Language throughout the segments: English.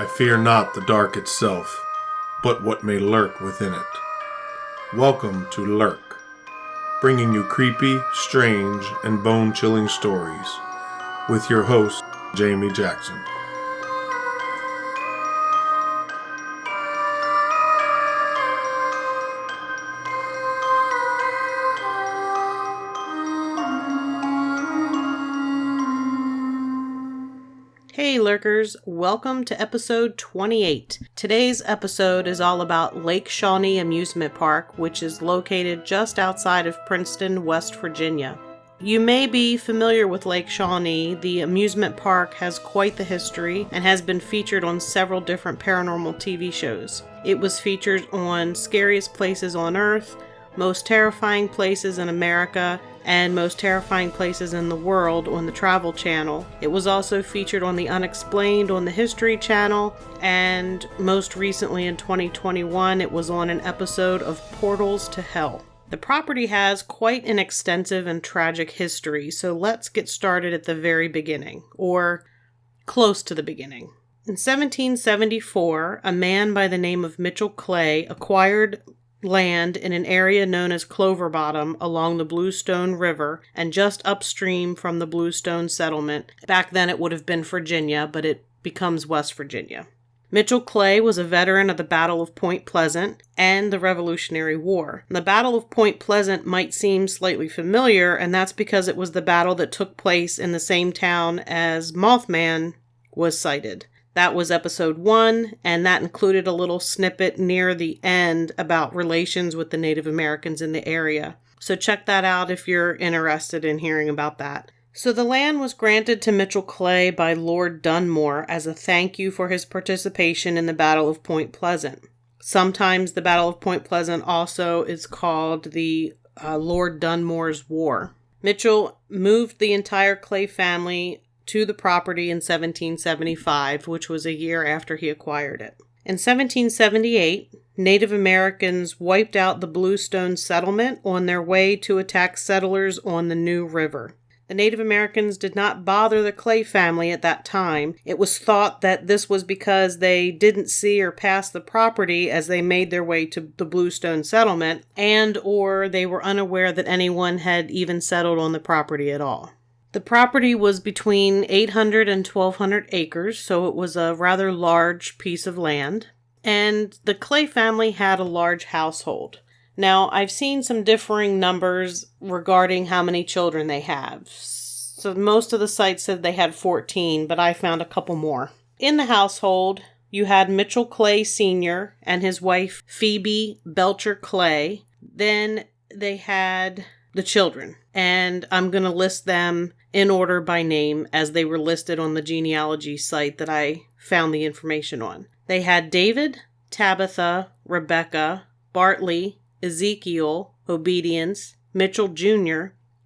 I fear not the dark itself, but what may lurk within it. Welcome to Lurk, bringing you creepy, strange, and bone-chilling stories, with your host, Jamie Jackson. Hey Lurkers, welcome to episode 28. Today's episode is all about Lake Shawnee Amusement Park, which is located just outside of Princeton, West Virginia. You may be familiar with Lake Shawnee. The amusement park has quite the history and has been featured on several different paranormal TV shows. It was featured on Scariest Places on Earth, Most Terrifying Places in America, and Most Terrifying Places in the World on the Travel Channel. It was also featured on The Unexplained on the History Channel, and most recently in 2021 it was on an episode of Portals to Hell. The property has quite an extensive and tragic history, so let's get started at the very beginning, or close to the beginning. In 1774, a man by the name of Mitchell Clay acquired land in an area known as Clover Bottom along the Bluestone River and just upstream from the Bluestone Settlement. Back then it would have been Virginia, but it becomes West Virginia. Mitchell Clay was a veteran of the Battle of Point Pleasant and the Revolutionary War. The Battle of Point Pleasant might seem slightly familiar, and that's because it was the battle that took place in the same town as Mothman was sighted. That was episode 1, and that included a little snippet near the end about relations with the Native Americans in the area. So check that out if you're interested in hearing about that. So the land was granted to Mitchell Clay by Lord Dunmore as a thank you for his participation in the Battle of Point Pleasant. Sometimes the Battle of Point Pleasant also is called the Lord Dunmore's War. Mitchell moved the entire Clay family to the property in 1775, which was a year after he acquired it. In 1778, Native Americans wiped out the Bluestone Settlement on their way to attack settlers on the New River. The Native Americans did not bother the Clay family at that time. It was thought that this was because they didn't see or pass the property as they made their way to the Bluestone Settlement, and or they were unaware that anyone had even settled on the property at all. The property was between 800 and 1,200 acres, so it was a rather large piece of land, and the Clay family had a large household. Now, I've seen some differing numbers regarding how many children they have. So most of the sites said they had 14, but I found a couple more. In the household, you had Mitchell Clay Sr. and his wife Phoebe Belcher Clay. Then they had the children, and I'm going to list them in order by name as they were listed on the genealogy site that I found the information on. They had David, Tabitha, Rebecca, Bartley, Ezekiel, Obedience, Mitchell Jr.,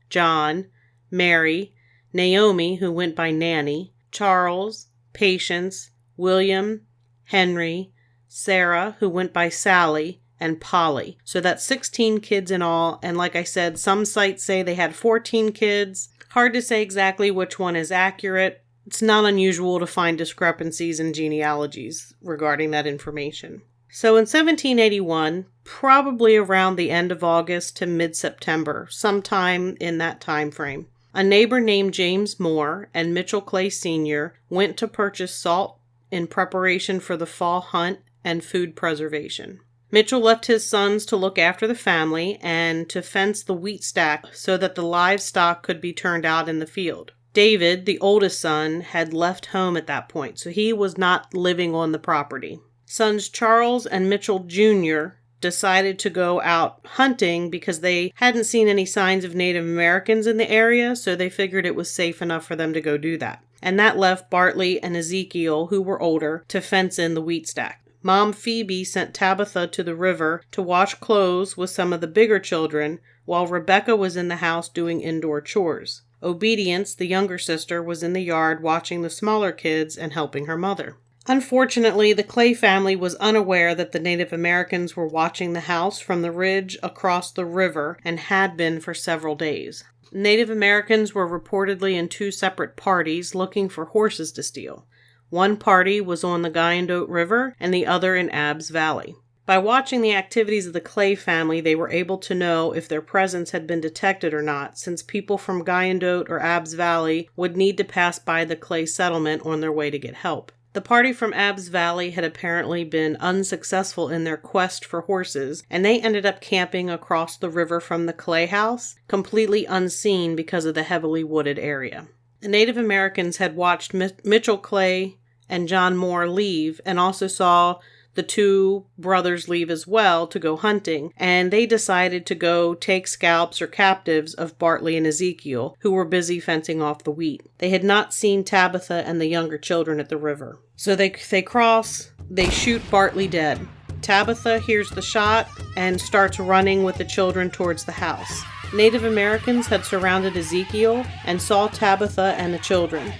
John, Mary, Naomi, who went by Nanny, Charles, Patience, William, Henry, Sarah, who went by Sally, and Polly. So that's 16 kids in all, and like I said, some sites say they had 14 kids. Hard to say exactly which one is accurate. It's not unusual to find discrepancies in genealogies regarding that information. So in 1781, probably around the end of August to mid-September, sometime in that time frame, a neighbor named James Moore and Mitchell Clay Sr. went to purchase salt in preparation for the fall hunt and food preservation. Mitchell left his sons to look after the family and to fence the wheat stack so that the livestock could be turned out in the field. David, the oldest son, had left home at that point, so he was not living on the property. Sons Charles and Mitchell Jr. decided to go out hunting because they hadn't seen any signs of Native Americans in the area, so they figured it was safe enough for them to go do that. And that left Bartley and Ezekiel, who were older, to fence in the wheat stack. Mom Phoebe sent Tabitha to the river to wash clothes with some of the bigger children, while Rebecca was in the house doing indoor chores. Obedience, the younger sister, was in the yard watching the smaller kids and helping her mother. Unfortunately, the Clay family was unaware that the Native Americans were watching the house from the ridge across the river and had been for several days. Native Americans were reportedly in two separate parties looking for horses to steal. One party was on the Gaylord River and the other in Abbs Valley. By watching the activities of the Clay family, they were able to know if their presence had been detected or not, since people from Gaylord or Abbs Valley would need to pass by the Clay settlement on their way to get help. The party from Abbs Valley had apparently been unsuccessful in their quest for horses, and they ended up camping across the river from the Clay house, completely unseen because of the heavily wooded area. The Native Americans had watched Mitchell Clay and John Moore leave, and also saw the two brothers leave as well to go hunting, and they decided to go take scalps or captives of Bartley and Ezekiel, who were busy fencing off the wheat. They had not seen Tabitha and the younger children at the river. So they cross, they shoot Bartley dead. Tabitha hears the shot and starts running with the children towards the house. Native Americans had surrounded Ezekiel and saw Tabitha and the children.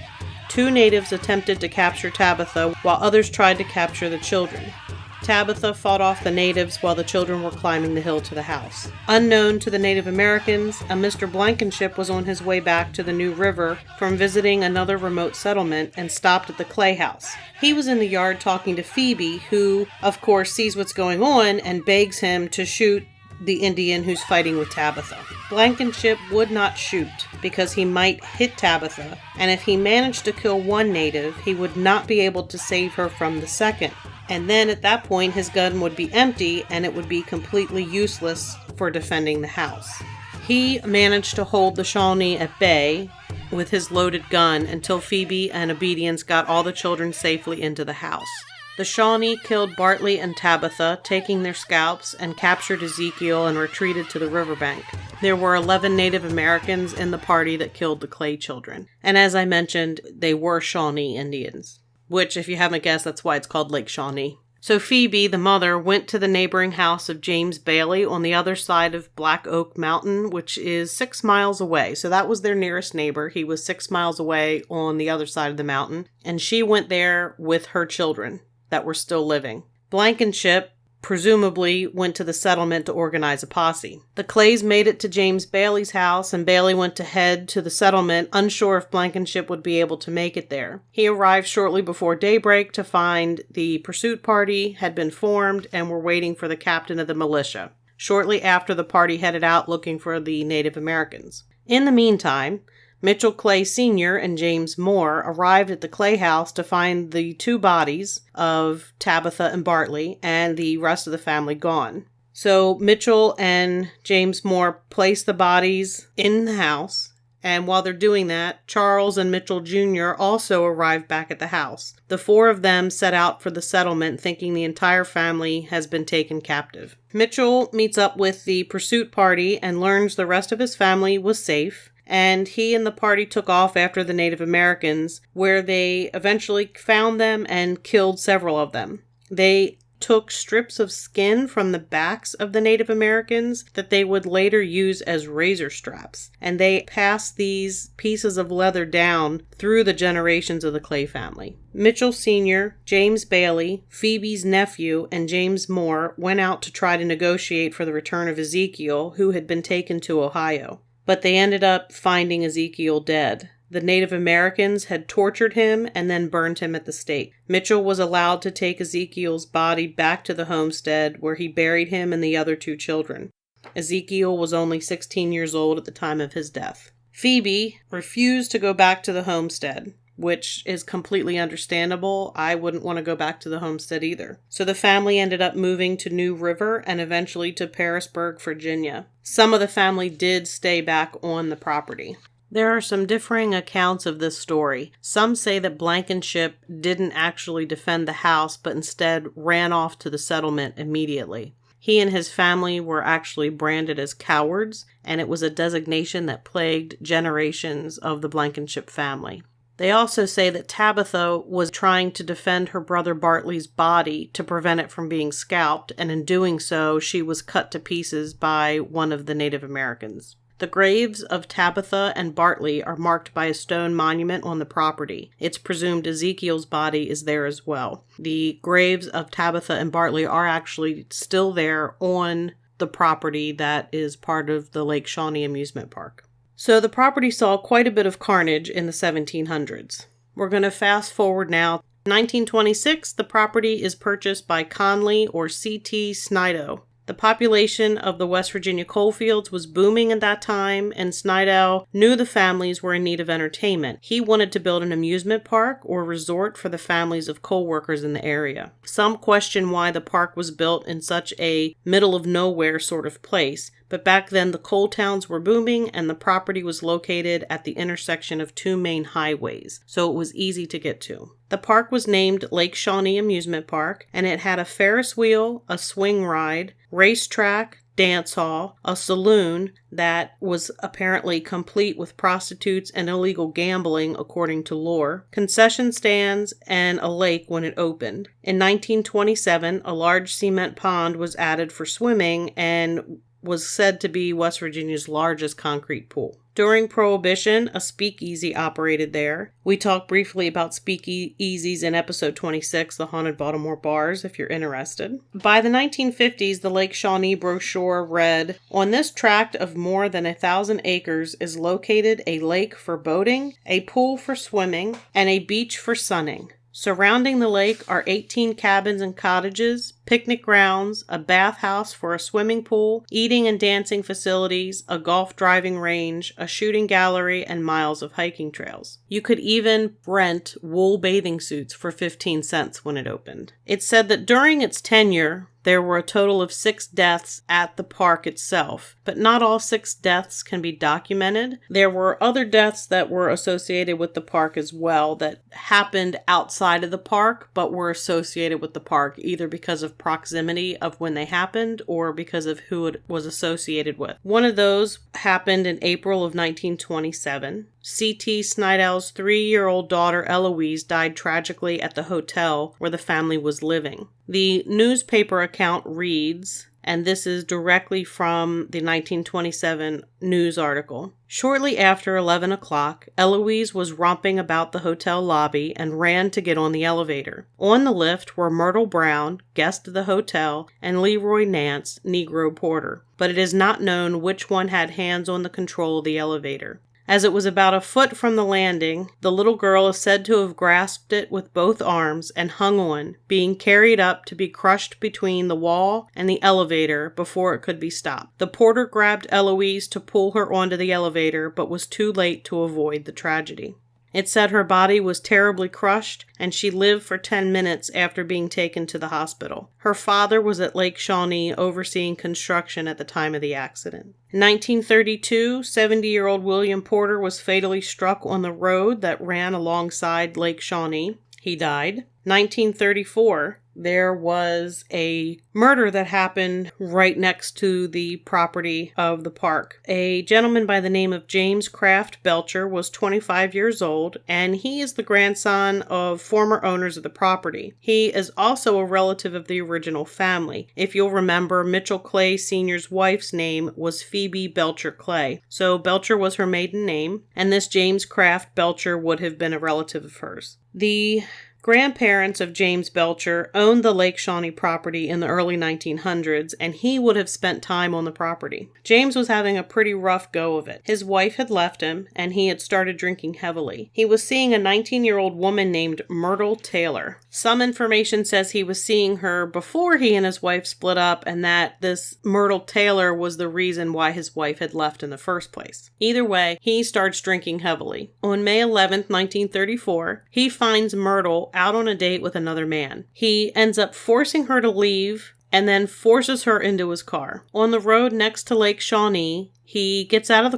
2 natives attempted to capture Tabitha, while others tried to capture the children. Tabitha fought off the natives while the children were climbing the hill to the house. Unknown to the Native Americans, a Mr. Blankenship was on his way back to the New River from visiting another remote settlement and stopped at the Clay house. He was in the yard talking to Phoebe, who, of course, sees what's going on and begs him to shoot the Indian who's fighting with Tabitha. Blankenship would not shoot because he might hit Tabitha, and if he managed to kill one native, he would not be able to save her from the second. And then at that point, his gun would be empty and it would be completely useless for defending the house. He managed to hold the Shawnee at bay with his loaded gun until Phoebe and Obedience got all the children safely into the house. The Shawnee killed Bartley and Tabitha, taking their scalps, and captured Ezekiel and retreated to the riverbank. There were 11 Native Americans in the party that killed the Clay children. And as I mentioned, they were Shawnee Indians. Which, if you haven't guessed, that's why it's called Lake Shawnee. So Phoebe, the mother, went to the neighboring house of James Bailey on the other side of Black Oak Mountain, which is 6 miles away. So that was their nearest neighbor. He was 6 miles away on the other side of the mountain. And she went there with her children that were still living. Blankenship presumably went to the settlement to organize a posse. The Clays made it to James Bailey's house, and Bailey went to head to the settlement, unsure if Blankenship would be able to make it there. He arrived shortly before daybreak to find the pursuit party had been formed and were waiting for the captain of the militia, shortly after the party headed out looking for the Native Americans. In the meantime, Mitchell Clay Sr. and James Moore arrived at the Clay house to find the 2 bodies of Tabitha and Bartley and the rest of the family gone. So Mitchell and James Moore placed the bodies in the house, and while they're doing that, Charles and Mitchell Jr. also arrived back at the house. The 4 of them set out for the settlement thinking the entire family has been taken captive. Mitchell meets up with the pursuit party and learns the rest of his family was safe. And he and the party took off after the Native Americans, where they eventually found them and killed several of them. They took strips of skin from the backs of the Native Americans that they would later use as razor straps, and they passed these pieces of leather down through the generations of the Clay family. Mitchell Sr., James Bailey, Phoebe's nephew, and James Moore went out to try to negotiate for the return of Ezekiel, who had been taken to Ohio. But they ended up finding Ezekiel dead. The Native Americans had tortured him and then burned him at the stake. Mitchell was allowed to take Ezekiel's body back to the homestead, where he buried him and the other 2 children. Ezekiel was only 16 years old at the time of his death. Phoebe refused to go back to the homestead, which is completely understandable. I wouldn't want to go back to the homestead either. So the family ended up moving to New River and eventually to Parisburg, Virginia. Some of the family did stay back on the property. There are some differing accounts of this story. Some say that Blankenship didn't actually defend the house, but instead ran off to the settlement immediately. He and his family were actually branded as cowards, and it was a designation that plagued generations of the Blankenship family. They also say that Tabitha was trying to defend her brother Bartley's body to prevent it from being scalped, and in doing so, she was cut to pieces by one of the Native Americans. The graves of Tabitha and Bartley are marked by a stone monument on the property. It's presumed Ezekiel's body is there as well. The graves of Tabitha and Bartley are actually still there on the property that is part of the Lake Shawnee Amusement Park. So the property saw quite a bit of carnage in the 1700s. We're going to fast forward now In 1926, the property is purchased by Conley or C.T. Snidow. The population of the West Virginia coalfields was booming at that time, and Snidow knew the families were in need of entertainment. He wanted to build an amusement park or resort for the families of coal workers in the area. Some question why the park was built in such a middle-of-nowhere sort of place, but back then the coal towns were booming and the property was located at the intersection of two main highways, so it was easy to get to. The park was named Lake Shawnee Amusement Park, and it had a Ferris wheel, a swing ride, racetrack, dance hall, a saloon that was apparently complete with prostitutes and illegal gambling according to lore, concession stands, and a lake when it opened. In 1927, a large cement pond was added for swimming and was said to be West Virginia's largest concrete pool. During Prohibition, a speakeasy operated there. We talked briefly about speakeasies in episode 26, The Haunted Baltimore Bars, if you're interested. By the 1950s, the Lake Shawnee brochure read, "On this tract of more than 1,000 acres is located a lake for boating, a pool for swimming, and a beach for sunning. Surrounding the lake are 18 cabins and cottages, picnic grounds, a bathhouse for a swimming pool, eating and dancing facilities, a golf driving range, a shooting gallery, and miles of hiking trails." You could even rent wool bathing suits for 15 cents when it opened. It said that during its tenure, there were a total of 6 deaths at the park itself, but not all 6 deaths can be documented. There were other deaths that were associated with the park as well that happened outside of the park, but were associated with the park either because of proximity of when they happened or because of who it was associated with. One of those happened in April of 1927. C.T. Snidell's 3-year-old daughter Eloise died tragically at the hotel where the family was living. The newspaper account reads, and this is directly from the 1927 news article. "Shortly after 11 o'clock, Eloise was romping about the hotel lobby and ran to get on the elevator. On the lift were Myrtle Brown, guest of the hotel, and Leroy Nance, Negro porter, but it is not known which one had hands on the control of the elevator. As it was about a foot from the landing, the little girl is said to have grasped it with both arms and hung on, being carried up to be crushed between the wall and the elevator before it could be stopped. The porter grabbed Eloise to pull her onto the elevator, but was too late to avoid the tragedy. It said her body was terribly crushed, and she lived for 10 minutes after being taken to the hospital. Her father was at Lake Shawnee overseeing construction at the time of the accident. In 1932, 70-year-old William Porter was fatally struck on the road that ran alongside Lake Shawnee. He died. 1934, there was a murder that happened right next to the property of the park. A gentleman by the name of James Kraft Belcher was 25 years old, and he is the grandson of former owners of the property. He is also a relative of the original family. If you'll remember, Mitchell Clay Sr.'s wife's name was Phoebe Belcher Clay, so Belcher was her maiden name, and this James Kraft Belcher would have been a relative of hers. The grandparents of James Belcher owned the Lake Shawnee property in the early 1900s, and he would have spent time on the property. James was having a pretty rough go of it. His wife had left him, and he had started drinking heavily. He was seeing a 19-year-old woman named Myrtle Taylor. Some information says he was seeing her before he and his wife split up, and that this Myrtle Taylor was the reason why his wife had left in the first place. Either way, he starts drinking heavily. On May 11th, 1934, he finds Myrtle out on a date with another man. He ends up forcing her to leave and then forces her into his car. On the road next to Lake Shawnee, he gets her out of the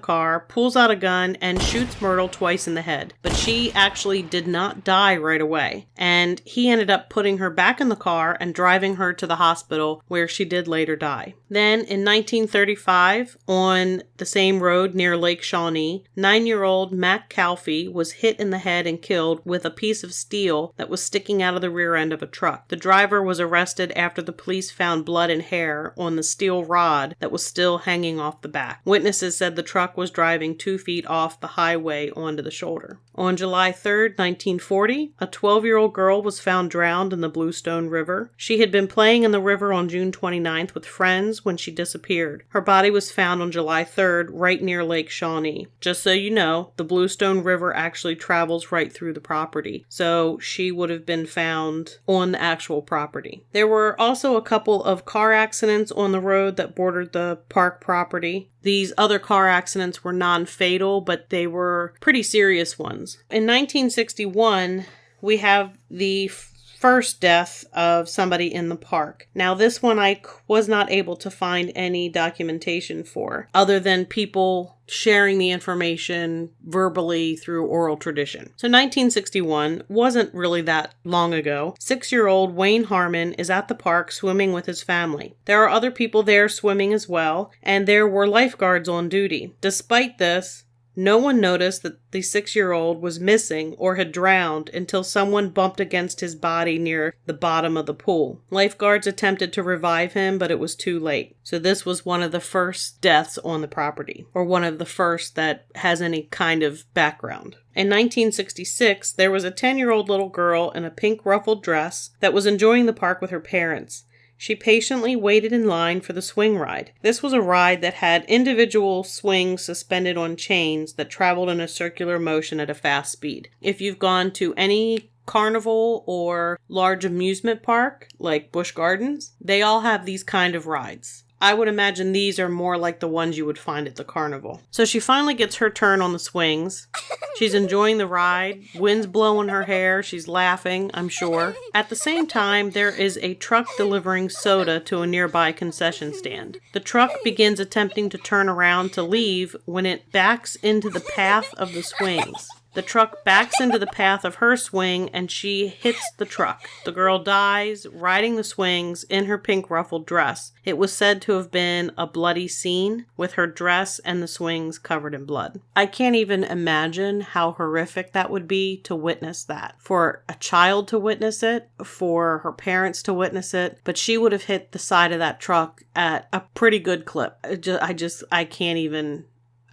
car, pulls out a gun, and shoots Myrtle twice in the head. But she actually did not die right away. And he ended up putting her back in the car and driving her to the hospital, where she did later die. Then, in 1935, on the same road near Lake Shawnee, 9-year-old Mac Calfee was hit in the head and killed with a piece of steel that was sticking out of the rear end of a truck. The driver was arrested after the police found blood and hair on the steel rod that was still hanging hanging off the back. Witnesses said the truck was driving 2 feet off the highway onto the shoulder. On July 3rd, 1940, a 12-year-old girl was found drowned in the Bluestone River. She had been playing in the river on June 29th with friends when she disappeared. Her body was found on July 3rd, right near Lake Shawnee. Just so you know, the Bluestone River actually travels right through the property, so she would have been found on the actual property. There were also a couple of car accidents on the road that bordered the park property. These other car accidents were non-fatal, but they were pretty serious ones. In 1961, we have the first death of somebody in the park. Now, this one I was not able to find any documentation for, other than people sharing the information verbally through oral tradition. So 1961 wasn't really that long ago. 6-year-old Wayne Harmon is at the park swimming with his family. There are other people there swimming as well, and there were lifeguards on duty. Despite this, no one noticed that the 6-year-old was missing or had drowned until someone bumped against his body near the bottom of the pool. Lifeguards attempted to revive him, but it was too late. So this was one of the first deaths on the property, or one of the first that has any kind of background. In 1966, there was a 10-year-old little girl in a pink ruffled dress that was enjoying the park with her parents. She patiently waited in line for the swing ride. This was a ride that had individual swings suspended on chains that traveled in a circular motion at a fast speed. If you've gone to any carnival or large amusement park, like Busch Gardens, they all have these kind of rides. I would imagine these are more like the ones you would find at the carnival. So she finally gets her turn on the swings. She's enjoying the ride. Wind's blowing her hair. She's laughing, I'm sure. At the same time, there is a truck delivering soda to a nearby concession stand. The truck begins attempting to turn around to leave when it backs into the path of the swings. The truck backs into the path of her swing and she hits the truck. The girl dies riding the swings in her pink ruffled dress. It was said to have been a bloody scene with her dress and the swings covered in blood. I can't even imagine how horrific that would be to witness that. For a child to witness it, for her parents to witness it, but she would have hit the side of that truck at a pretty good clip.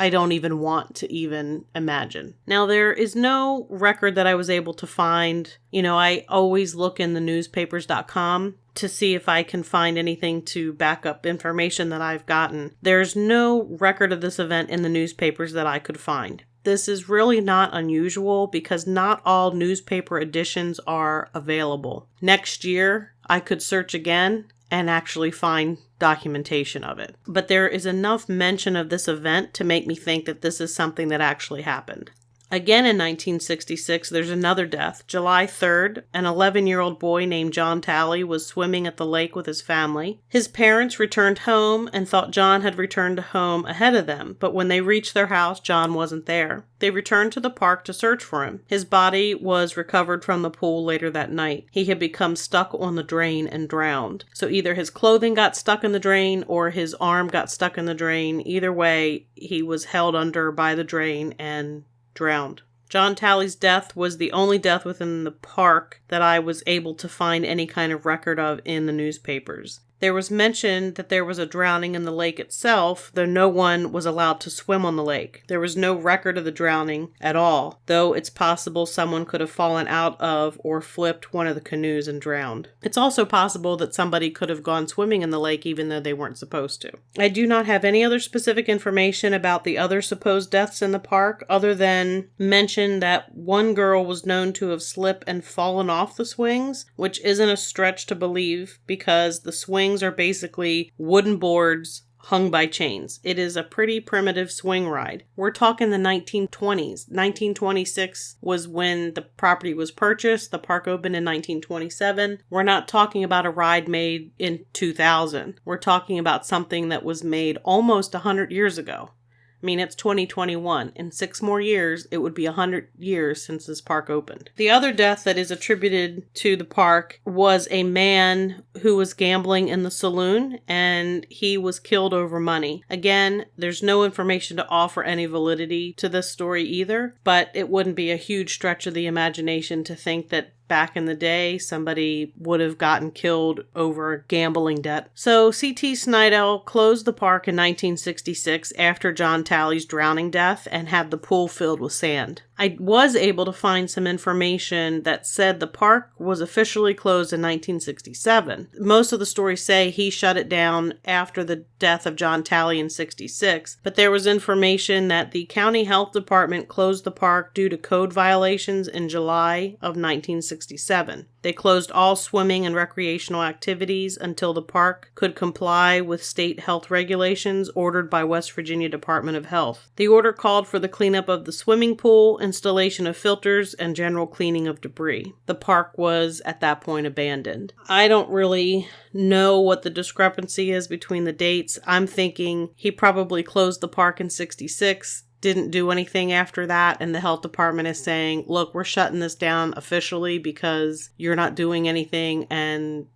I don't even want to even imagine. Now, there is no record that I was able to find. I always look in the newspapers.com to see if I can find anything to back up information that I've gotten. There's no record of this event in the newspapers that I could find. This is really not unusual because not all newspaper editions are available. Next year, I could search again and actually find documentation of it. But there is enough mention of this event to make me think that this is something that actually happened. Again in 1966, there's another death. July 3rd, an 11-year-old boy named John Talley was swimming at the lake with his family. His parents returned home and thought John had returned home ahead of them, but when they reached their house, John wasn't there. They returned to the park to search for him. His body was recovered from the pool later that night. He had become stuck on the drain and drowned. So either his clothing got stuck in the drain or his arm got stuck in the drain. Either way, he was held under by the drain and drowned. John Talley's death was the only death within the park that I was able to find any kind of record of in the newspapers. There was mention that there was a drowning in the lake itself, though no one was allowed to swim on the lake. There was no record of the drowning at all, though it's possible someone could have fallen out of or flipped one of the canoes and drowned. It's also possible that somebody could have gone swimming in the lake even though they weren't supposed to. I do not have any other specific information about the other supposed deaths in the park other than mention that one girl was known to have slipped and fallen off the swings, which isn't a stretch to believe because the swings are basically wooden boards hung by chains. It is a pretty primitive swing ride. We're talking the 1920s. 1926 was when the property was purchased. The park opened in 1927. We're not talking about a ride made in 2000. We're talking about something that was made almost 100 years ago. I mean, it's 2021. In 6 more years, it would be 100 years since this park opened. The other death that is attributed to the park was a man who was gambling in the saloon, and he was killed over money. Again, there's no information to offer any validity to this story either, but it wouldn't be a huge stretch of the imagination to think that back in the day, somebody would have gotten killed over a gambling debt. So C.T. Snydell closed the park in 1966 after John Talley's drowning death and had the pool filled with sand. I was able to find some information that said the park was officially closed in 1967. Most of the stories say he shut it down after the death of John Talley in 66, but there was information that the county health department closed the park due to code violations in July of 1967. They closed all swimming and recreational activities until the park could comply with state health regulations ordered by West Virginia Department of Health. The order called for the cleanup of the swimming pool, installation of filters, and general cleaning of debris. The park was, at that point, abandoned. I don't really know what the discrepancy is between the dates. I'm thinking he probably closed the park in 66, didn't do anything after that, and the health department is saying, look, we're shutting this down officially because you're not doing anything and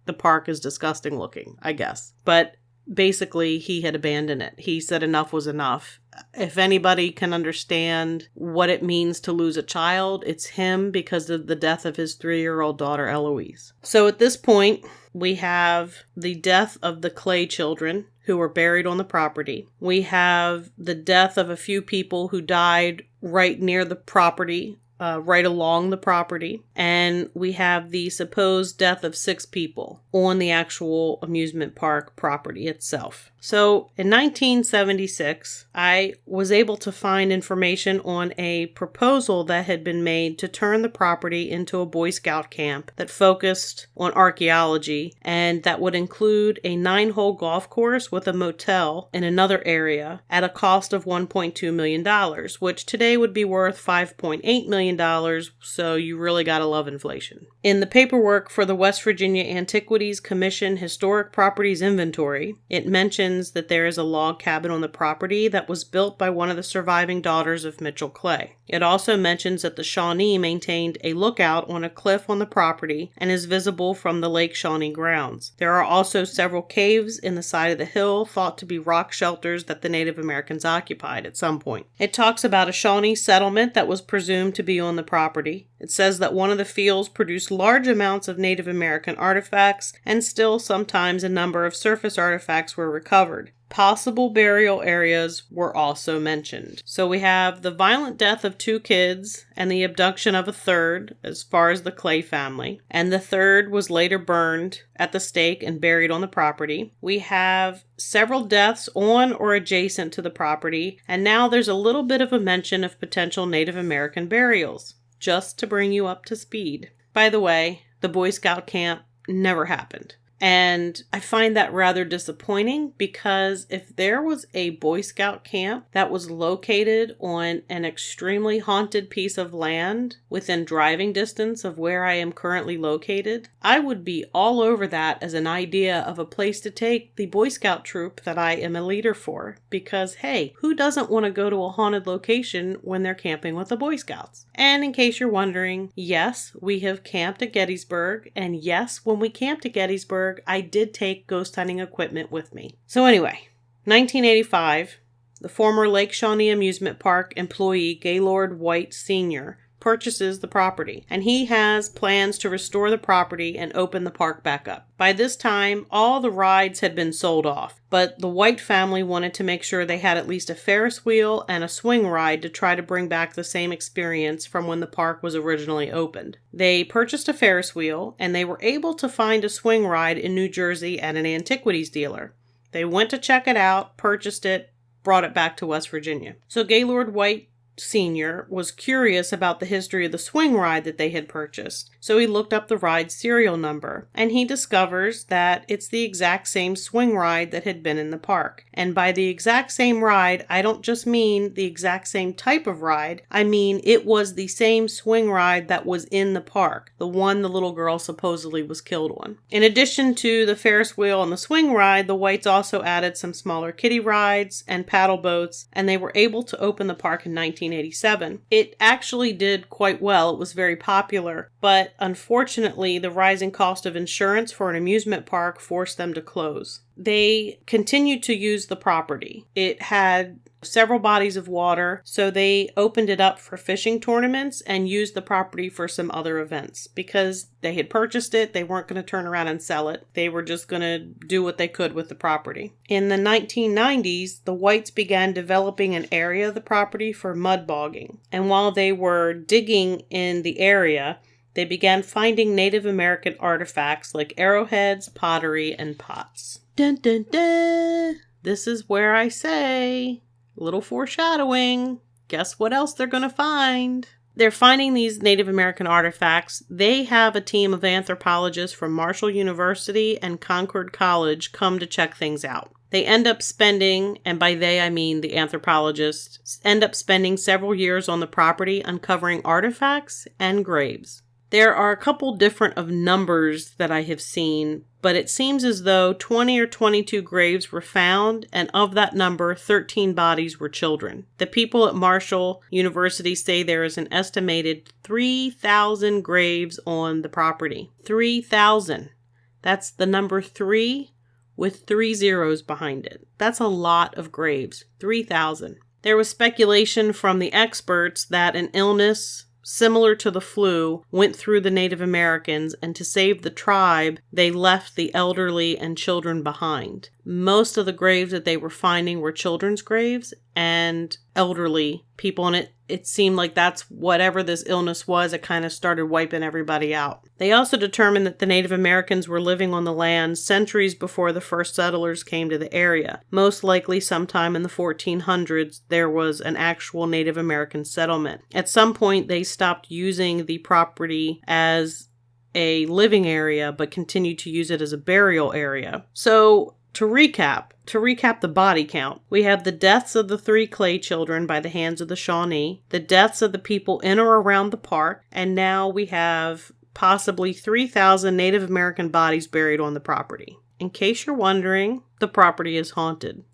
the park is disgusting looking, I guess. But basically, he had abandoned it. He said enough was enough. If anybody can understand what it means to lose a child, it's him because of the death of his 3-year-old daughter, Eloise. So at this point, we have the death of the Clay children who were buried on the property. We have the death of a few people who died right near the property, right along the property. And we have the supposed death of 6 people on the actual amusement park property itself. So in 1976, I was able to find information on a proposal that had been made to turn the property into a Boy Scout camp that focused on archaeology, and that would include a 9-hole golf course with a motel in another area at a cost of $1.2 million, which today would be worth $5.8 million, so you really gotta love inflation. In the paperwork for the West Virginia Antiquities Commission Historic Properties Inventory, it mentions that there is a log cabin on the property that was built by one of the surviving daughters of Mitchell Clay. It also mentions that the Shawnee maintained a lookout on a cliff on the property and is visible from the Lake Shawnee grounds. There are also several caves in the side of the hill thought to be rock shelters that the Native Americans occupied at some point. It talks about a Shawnee settlement that was presumed to be on the property. It says that one of the fields produced large amounts of Native American artifacts, and still sometimes a number of surface artifacts were recovered. Possible burial areas were also mentioned. So we have the violent death of 2 kids and the abduction of a third, as far as the Clay family. And the third was later burned at the stake and buried on the property. We have several deaths on or adjacent to the property. And now there's a little bit of a mention of potential Native American burials, just to bring you up to speed. By the way, the Boy Scout camp never happened. And I find that rather disappointing because if there was a Boy Scout camp that was located on an extremely haunted piece of land within driving distance of where I am currently located, I would be all over that as an idea of a place to take the Boy Scout troop that I am a leader for. Because, hey, who doesn't want to go to a haunted location when they're camping with the Boy Scouts? And in case you're wondering, yes, we have camped at Gettysburg, and yes, when we camped at Gettysburg, I did take ghost hunting equipment with me. So anyway, 1985, the former Lake Shawnee Amusement Park employee Gaylord White Jr. purchases the property, and he has plans to restore the property and open the park back up. By this time, all the rides had been sold off, but the White family wanted to make sure they had at least a Ferris wheel and a swing ride to try to bring back the same experience from when the park was originally opened. They purchased a Ferris wheel, and they were able to find a swing ride in New Jersey at an antiquities dealer. They went to check it out, purchased it, brought it back to West Virginia. So Gaylord White Sr. was curious about the history of the swing ride that they had purchased, so he looked up the ride's serial number, and he discovers that it's the exact same swing ride that had been in the park. And by the exact same ride, I don't just mean the exact same type of ride, I mean it was the same swing ride that was in the park, the one the little girl supposedly was killed on. In addition to the Ferris wheel and the swing ride, the Whites also added some smaller kiddie rides and paddle boats, and they were able to open the park in 1987. It actually did quite well. It was very popular, but unfortunately, the rising cost of insurance for an amusement park forced them to close. They continued to use the property. It had several bodies of water, so they opened it up for fishing tournaments and used the property for some other events. Because they had purchased it, they weren't going to turn around and sell it. They were just going to do what they could with the property. In the 1990s, the Whites began developing an area of the property for mud bogging. And while they were digging in the area, they began finding Native American artifacts like arrowheads, pottery, and pots. Dun dun dun! This is where I say, little foreshadowing. Guess what else they're going to find? They're finding these Native American artifacts. They have a team of anthropologists from Marshall University and Concord College come to check things out. They end up spending, and by they I mean the anthropologists, end up spending several years on the property uncovering artifacts and graves. There are a couple different of numbers that I have seen, but it seems as though 20 or 22 graves were found, and of that number, 13 bodies were children. The people at Marshall University say there is an estimated 3,000 graves on the property. 3,000. That's the number 3 with 3 zeros behind it. That's a lot of graves. 3,000. There was speculation from the experts that an illness similar to the flu went through the Native Americans, and to save the tribe, they left the elderly and children behind. Most of the graves that they were finding were children's graves and elderly people, and it seemed like that's whatever this illness was, it kind of started wiping everybody out. They also determined that the Native Americans were living on the land centuries before the first settlers came to the area. Most likely sometime in the 1400s, there was an actual Native American settlement. At some point, they stopped using the property as a living area, but continued to use it as a burial area. So, to recap the body count, we have the deaths of the 3 Clay children by the hands of the Shawnee, the deaths of the people in or around the park, and now we have possibly 3,000 Native American bodies buried on the property. In case you're wondering, the property is haunted.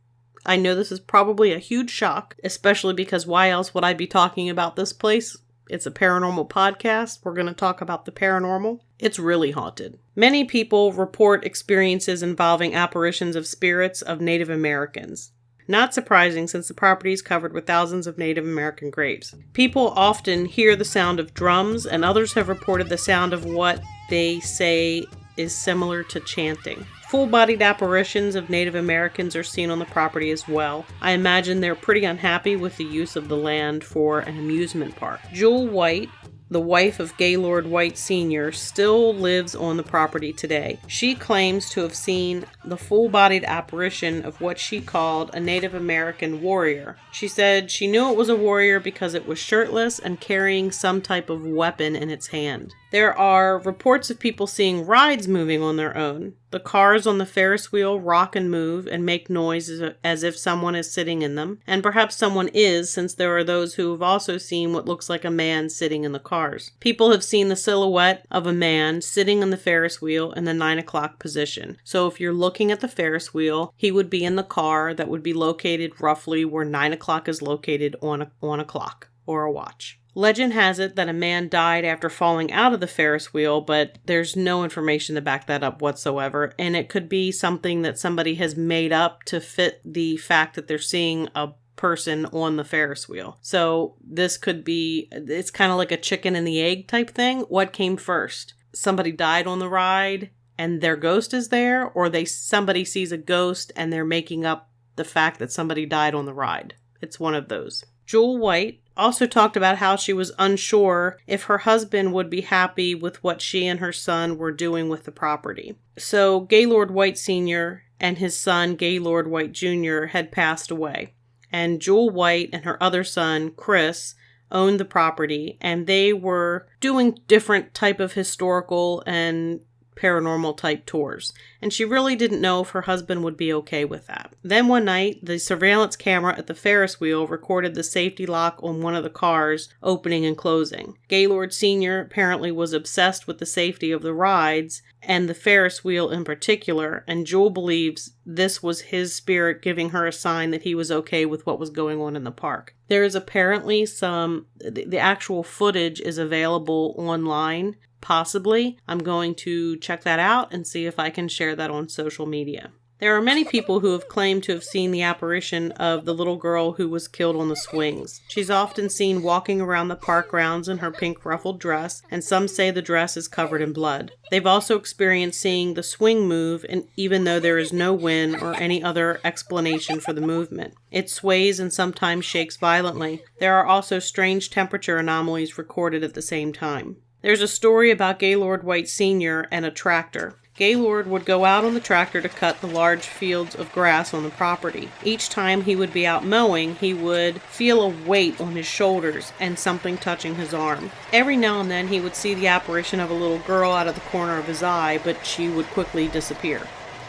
I know this is probably a huge shock, especially because why else would I be talking about this place? It's a paranormal podcast. We're going to talk about the paranormal. It's really haunted. Many people report experiences involving apparitions of spirits of Native Americans. Not surprising, since the property is covered with thousands of Native American graves. People often hear the sound of drums, and others have reported the sound of what they say is similar to chanting. Full-bodied apparitions of Native Americans are seen on the property as well. I imagine they're pretty unhappy with the use of the land for an amusement park. Jewel White, the wife of Gaylord White Sr., still lives on the property today. She claims to have seen the full-bodied apparition of what she called a Native American warrior. She said she knew it was a warrior because it was shirtless and carrying some type of weapon in its hand. There are reports of people seeing rides moving on their own. The cars on the Ferris wheel rock and move and make noise as if someone is sitting in them. And perhaps someone is, since there are those who have also seen what looks like a man sitting in the cars. People have seen the silhouette of a man sitting in the Ferris wheel in the 9 o'clock position. So if you're looking at the Ferris wheel, he would be in the car that would be located roughly where 9 o'clock is located on a clock or a watch. Legend has it that a man died after falling out of the Ferris wheel, but there's no information to back that up whatsoever, and it could be something that somebody has made up to fit the fact that they're seeing a person on the Ferris wheel. So this could be, it's kind of like a chicken and the egg type thing. What came first? Somebody died on the ride and their ghost is there, or somebody sees a ghost and they're making up the fact that somebody died on the ride. It's one of those. Jewel White also talked about how she was unsure if her husband would be happy with what she and her son were doing with the property. So Gaylord White Sr. and his son Gaylord White Jr. had passed away, and Jewel White and her other son Chris owned the property, and they were doing different type of historical and paranormal type tours, and she really didn't know if her husband would be okay with that. Then one night, the surveillance camera at the Ferris wheel recorded the safety lock on one of the cars opening and closing. Gaylord Sr. apparently was obsessed with the safety of the rides and the Ferris wheel in particular, and Jewel believes this was his spirit giving her a sign that he was okay with what was going on in the park. There is apparently the actual footage is available online. Possibly. I'm going to check that out and see if I can share that on social media. There are many people who have claimed to have seen the apparition of the little girl who was killed on the swings. She's often seen walking around the park grounds in her pink ruffled dress, and some say the dress is covered in blood. They've also experienced seeing the swing move, and even though there is no wind or any other explanation for the movement. It sways and sometimes shakes violently. There are also strange temperature anomalies recorded at the same time. There's a story about Gaylord White Sr. and a tractor. Gaylord would go out on the tractor to cut the large fields of grass on the property. Each time he would be out mowing, he would feel a weight on his shoulders and something touching his arm. Every now and then he would see the apparition of a little girl out of the corner of his eye, but she would quickly disappear.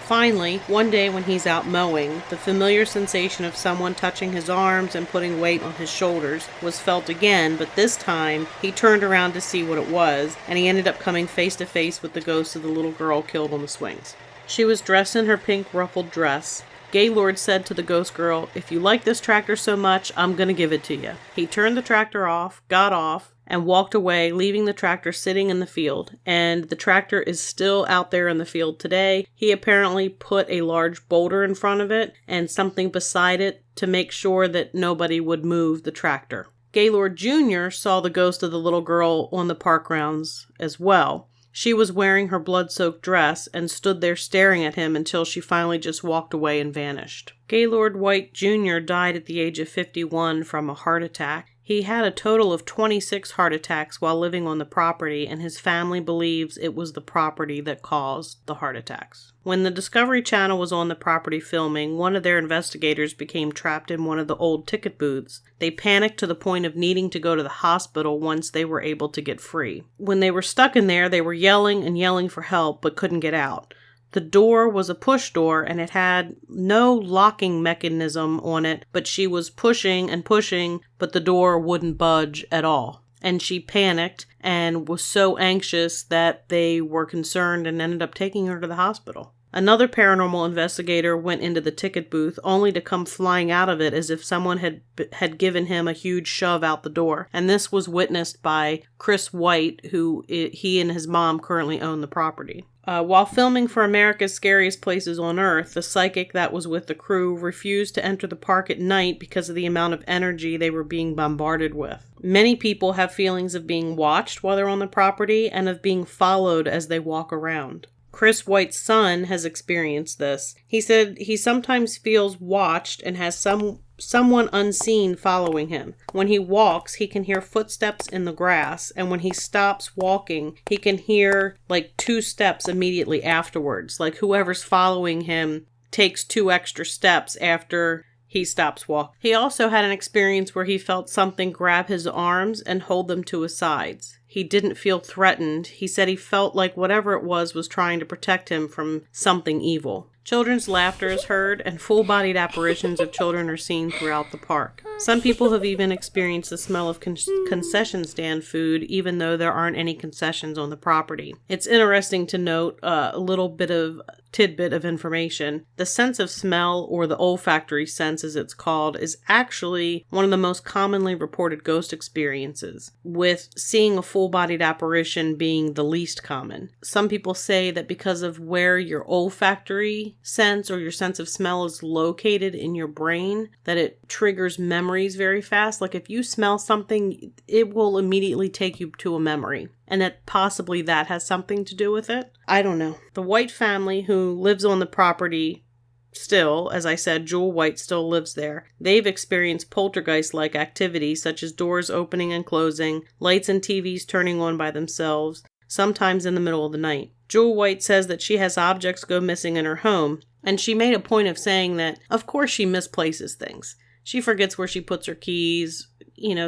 Finally, one day when he's out mowing, the familiar sensation of someone touching his arms and putting weight on his shoulders was felt again, but this time he turned around to see what it was, and he ended up coming face to face with the ghost of the little girl killed on the swings. She was dressed in her pink ruffled dress. Gaylord said to the ghost girl, "If you like this tractor so much, I'm gonna give it to you." He turned the tractor off, got off, and walked away, leaving the tractor sitting in the field. And the tractor is still out there in the field today. He apparently put a large boulder in front of it and something beside it to make sure that nobody would move the tractor. Gaylord Jr. saw the ghost of the little girl on the park grounds as well. She was wearing her blood-soaked dress and stood there staring at him until she finally just walked away and vanished. Gaylord White Jr. died at the age of 51 from a heart attack. He had a total of 26 heart attacks while living on the property, and his family believes it was the property that caused the heart attacks. When the Discovery Channel was on the property filming, one of their investigators became trapped in one of the old ticket booths. They panicked to the point of needing to go to the hospital once they were able to get free. When they were stuck in there, they were yelling and yelling for help, but couldn't get out. The door was a push door, and it had no locking mechanism on it, but she was pushing and pushing, but the door wouldn't budge at all. And she panicked and was so anxious that they were concerned and ended up taking her to the hospital. Another paranormal investigator went into the ticket booth only to come flying out of it as if someone had given him a huge shove out the door. And this was witnessed by Chris White, who he and his mom currently own the property. While filming for America's Scariest Places on Earth, the psychic that was with the crew refused to enter the park at night because of the amount of energy they were being bombarded with. Many people have feelings of being watched while they're on the property and of being followed as they walk around. Chris White's son has experienced this. He said he sometimes feels watched and has someone unseen following him. When he walks, he can hear footsteps in the grass, and when he stops walking, he can hear like 2 steps immediately afterwards. Like whoever's following him takes 2 extra steps after he stops walking. He also had an experience where he felt something grab his arms and hold them to his sides. He didn't feel threatened. He said he felt like whatever it was trying to protect him from something evil. Children's laughter is heard, and full-bodied apparitions of children are seen throughout the park. Some people have even experienced the smell of concession stand food, even though there aren't any concessions on the property. It's interesting to note a little bit of tidbit of information. The sense of smell, or the olfactory sense as it's called, is actually one of the most commonly reported ghost experiences, with seeing a full-bodied apparition being the least common. Some people say that because of where your olfactory sense or your sense of smell is located in your brain, that it triggers memories very fast. Like if you smell something, it will immediately take you to a memory. And that possibly that has something to do with it. I don't know. The White family who lives on the property still, as I said, Jewel White still lives there. They've experienced poltergeist-like activity such as doors opening and closing, lights and TVs turning on by themselves, sometimes in the middle of the night. Jewel White says that she has objects go missing in her home, and she made a point of saying that, of course, she misplaces things. She forgets where she puts her keys,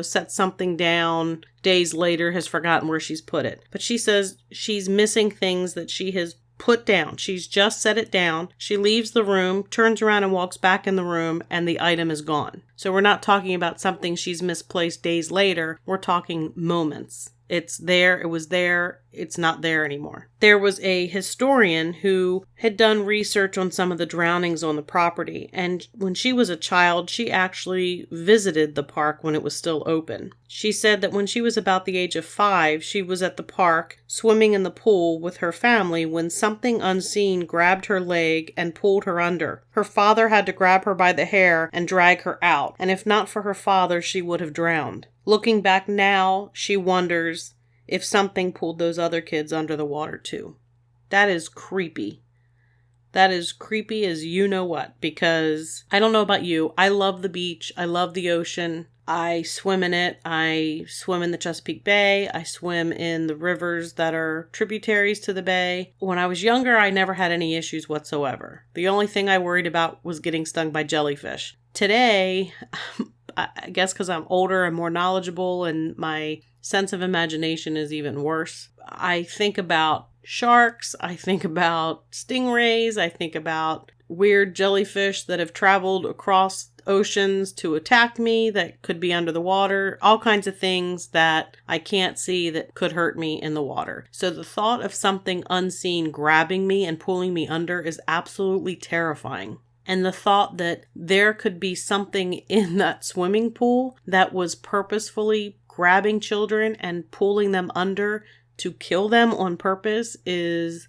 sets something down, days later has forgotten where she's put it. But she says she's missing things that she has put down. She's just set it down. She leaves the room, turns around and walks back in the room, and the item is gone. So we're not talking about something she's misplaced days later. We're talking moments. It's there, it was there, it's not there anymore. There was a historian who had done research on some of the drownings on the property, and when she was a child, she actually visited the park when it was still open. She said that when she was about the age of 5, she was at the park swimming in the pool with her family when something unseen grabbed her leg and pulled her under. Her father had to grab her by the hair and drag her out, and if not for her father, she would have drowned. Looking back now, she wonders if something pulled those other kids under the water too. That is creepy. That is creepy as you know what, because I don't know about you. I love the beach. I love the ocean. I swim in it. I swim in the Chesapeake Bay. I swim in the rivers that are tributaries to the bay. When I was younger, I never had any issues whatsoever. The only thing I worried about was getting stung by jellyfish. Today, I guess because I'm older and more knowledgeable and my sense of imagination is even worse, I think about sharks, I think about stingrays, I think about weird jellyfish that have traveled across oceans to attack me that could be under the water, all kinds of things that I can't see that could hurt me in the water. So the thought of something unseen grabbing me and pulling me under is absolutely terrifying. And the thought that there could be something in that swimming pool that was purposefully grabbing children and pulling them under to kill them on purpose is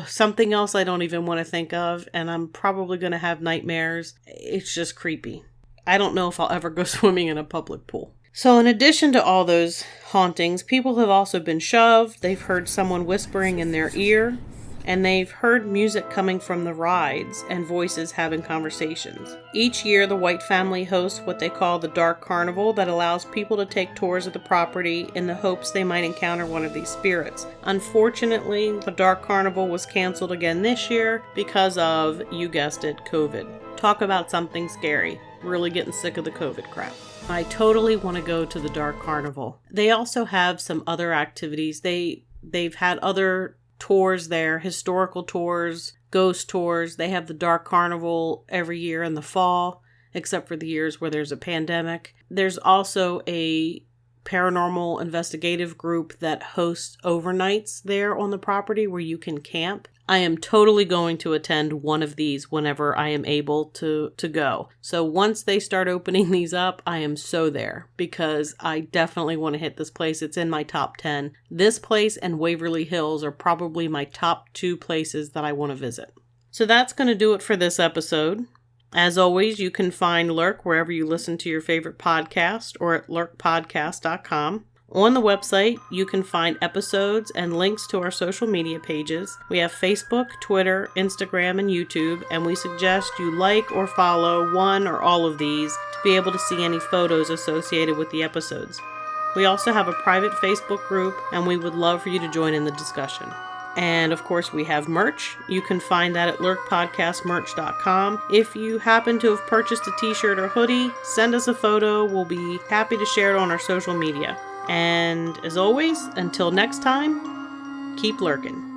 something else I don't even want to think of, and I'm probably going to have nightmares. It's just creepy. I don't know if I'll ever go swimming in a public pool. So in addition to all those hauntings, people have also been shoved, they've heard someone whispering in their ear, and they've heard music coming from the rides and voices having conversations. Each year, the White family hosts what they call the Dark Carnival that allows people to take tours of the property in the hopes they might encounter one of these spirits. Unfortunately, the Dark Carnival was canceled again this year because of, you guessed it, COVID. Talk about something scary. Really getting sick of the COVID crap. I totally want to go to the Dark Carnival. They also have some other activities. They've had other tours there, historical tours, ghost tours. They have the Dark Carnival every year in the fall, except for the years where there's a pandemic. There's also a paranormal investigative group that hosts overnights there on the property where you can camp. I am totally going to attend one of these whenever I am able to go. So once they start opening these up, I am so there because I definitely want to hit this place. It's in my top 10. This place and Waverly Hills are probably my top 2 places that I want to visit. So that's going to do it for this episode. As always, you can find Lurk wherever you listen to your favorite podcast or at lurkpodcast.com. On the website, you can find episodes and links to our social media pages. We have Facebook, Twitter, Instagram, and YouTube, and we suggest you like or follow one or all of these to be able to see any photos associated with the episodes. We also have a private Facebook group, and we would love for you to join in the discussion. And of course, we have merch. You can find that at lurkpodcastmerch.com. If you happen to have purchased a t-shirt or hoodie, send us a photo. We'll be happy to share it on our social media. And as always, until next time, keep lurking.